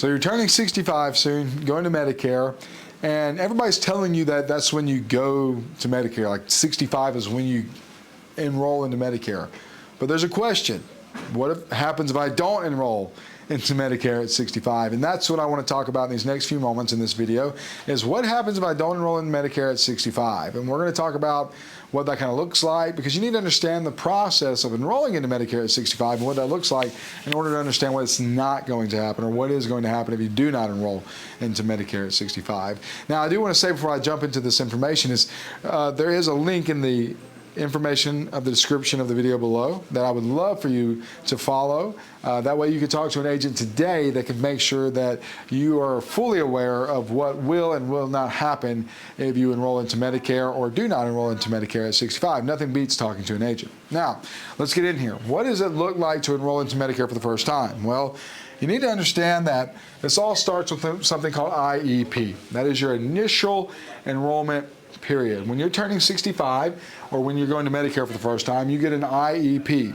So you're turning 65 soon, going to Medicare, and everybody's telling you that that's when you go to Medicare, like 65 is when you enroll into Medicare. But there's a question. What happens if I don't enroll into Medicare at 65? And that's what I want to talk about in these next few moments in this video, is what happens if I don't enroll in Medicare at 65? And we're going to talk about what that kind of looks like, because you need to understand the process of enrolling into Medicare at 65 and what that looks like in order to understand what's not going to happen or what is going to happen if you do not enroll into Medicare at 65. Now, I do want to say before I jump into this information is there is a link in the information of the description of the video below that I would love for you to follow. That way you can talk to an agent today that can make sure that you are fully aware of what will and will not happen if you enroll into Medicare or do not enroll into Medicare at 65. Nothing beats talking to an agent. Now, let's get in here. What does it look like to enroll into Medicare for the first time? Well, you need to understand that this all starts with something called IEP. That is your initial enrollment period. When you're turning 65 or when you're going to Medicare for the first time, you get an IEP.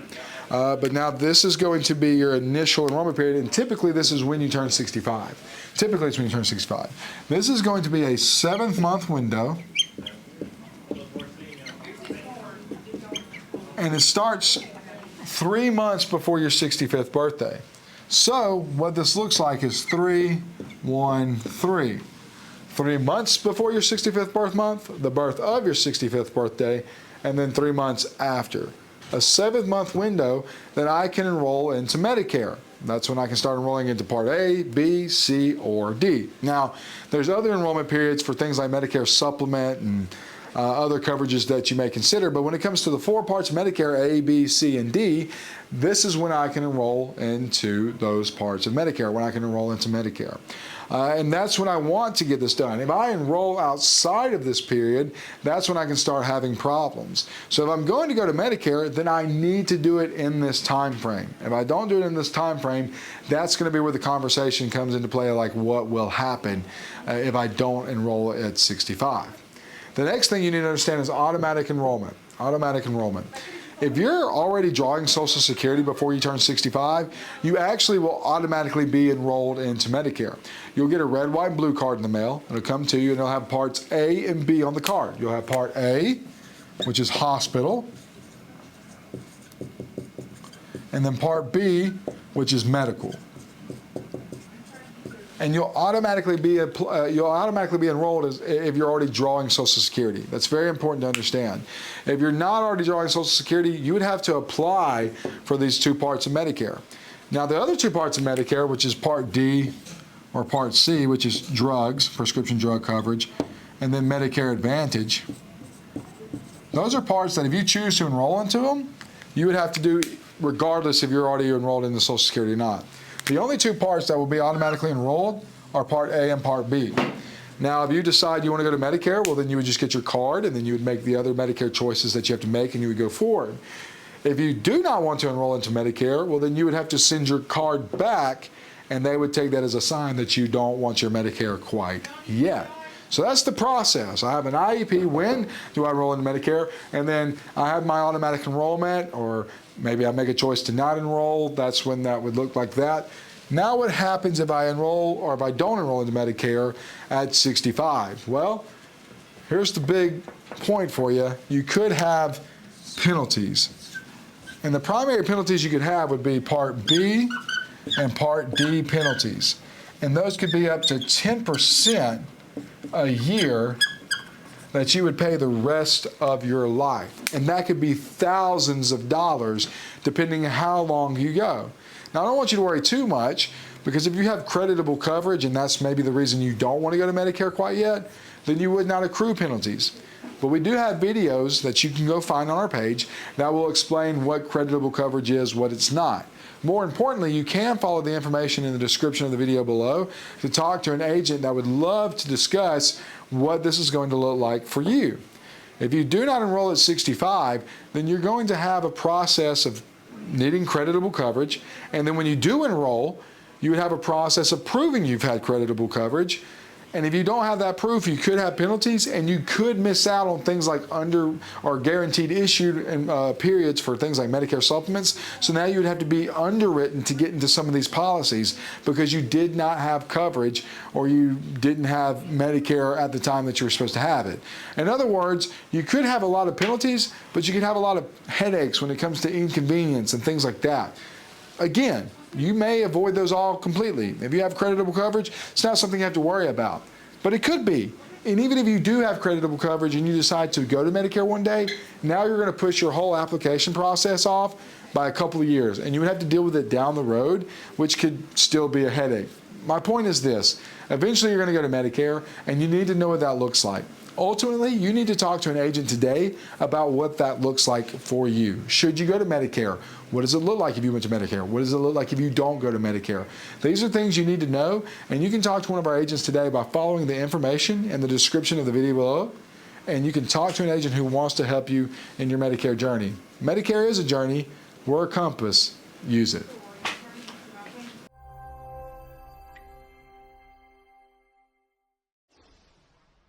But now this is going to be your initial enrollment period, and typically this is when you turn 65. Typically it's when you turn 65. This is going to be a 7-month window, and it starts 3 months before your 65th birthday. So what this looks like is 3, 1, 3. 3 months before your 65th birth month, the birth of your 65th birthday, and then 3 months after. A 7-month window that I can enroll into Medicare. That's when I can start enrolling into Part A, B, C, or D. Now, there's other enrollment periods for things like Medicare Supplement and other coverages that you may consider, but when it comes to the 4 parts of Medicare, A, B, C, and D, this is when I can enroll into those parts of Medicare, when I can enroll into Medicare. And that's when I want to get this done. If I enroll outside of this period, that's when I can start having problems. So if I'm going to go to Medicare, then I need to do it in this time frame. If I don't do it in this time frame, that's going to be where the conversation comes into play, like what will happen if I don't enroll at 65. The next thing you need to understand is automatic enrollment. Automatic enrollment. If you're already drawing Social Security before you turn 65, you actually will automatically be enrolled into Medicare. You'll get a red, white, and blue card in the mail. It'll come to you and it'll have parts A and B on the card. You'll have part A, which is hospital, and then part B, which is medical. And you'll automatically be enrolled if you're already drawing Social Security. That's very important to understand. If you're not already drawing Social Security, you would have to apply for these 2 parts of Medicare. Now, the other 2 parts of Medicare, which is Part D or Part C, which is drugs, prescription drug coverage, and then Medicare Advantage, those are parts that if you choose to enroll into them, you would have to do regardless if you're already enrolled in the Social Security or not. The only 2 parts that will be automatically enrolled are Part A and Part B. Now, if you decide you want to go to Medicare, well, then you would just get your card, and then you would make the other Medicare choices that you have to make, and you would go forward. If you do not want to enroll into Medicare, well, then you would have to send your card back, and they would take that as a sign that you don't want your Medicare quite yet. So that's the process. I have an IEP, when do I enroll into Medicare, and then I have my automatic enrollment, or maybe I make a choice to not enroll. That's when that would look like that. Now what happens if I enroll or if I don't enroll into Medicare at 65? Well, here's the big point for you. You could have penalties. And the primary penalties you could have would be Part B and Part D penalties. And those could be up to 10% a year that you would pay the rest of your life. And that could be thousands of dollars depending on how long you go. Now, I don't want you to worry too much, because if you have creditable coverage, and that's maybe the reason you don't want to go to Medicare quite yet, then you would not accrue penalties. But we do have videos that you can go find on our page that will explain what creditable coverage is, what it's not. More importantly, you can follow the information in the description of the video below to talk to an agent that would love to discuss what this is going to look like for you. If you do not enroll at 65, then you're going to have a process of needing creditable coverage, and then when you do enroll, you would have a process of proving you've had creditable coverage, And if you don't have that proof, you could have penalties, and you could miss out on things like under or guaranteed issued periods for things like Medicare supplements. So now you would have to be underwritten to get into some of these policies because you did not have coverage or you didn't have Medicare at the time that you were supposed to have it. In other words, you could have a lot of penalties, but you could have a lot of headaches when it comes to inconvenience and things like that. Again, you may avoid those all completely. If you have creditable coverage, it's not something you have to worry about. But it could be. And even if you do have creditable coverage and you decide to go to Medicare one day, now you're going to push your whole application process off by a couple of years. And you would have to deal with it down the road, which could still be a headache. My point is this. Eventually you're going to go to Medicare, and you need to know what that looks like. Ultimately, you need to talk to an agent today about what that looks like for you. Should you go to Medicare? What does it look like if you went to Medicare? What does it look like if you don't go to Medicare? These are things you need to know, and you can talk to one of our agents today by following the information and the description of the video below, and you can talk to an agent who wants to help you in your Medicare journey. Medicare is a journey. We're a compass. Use it.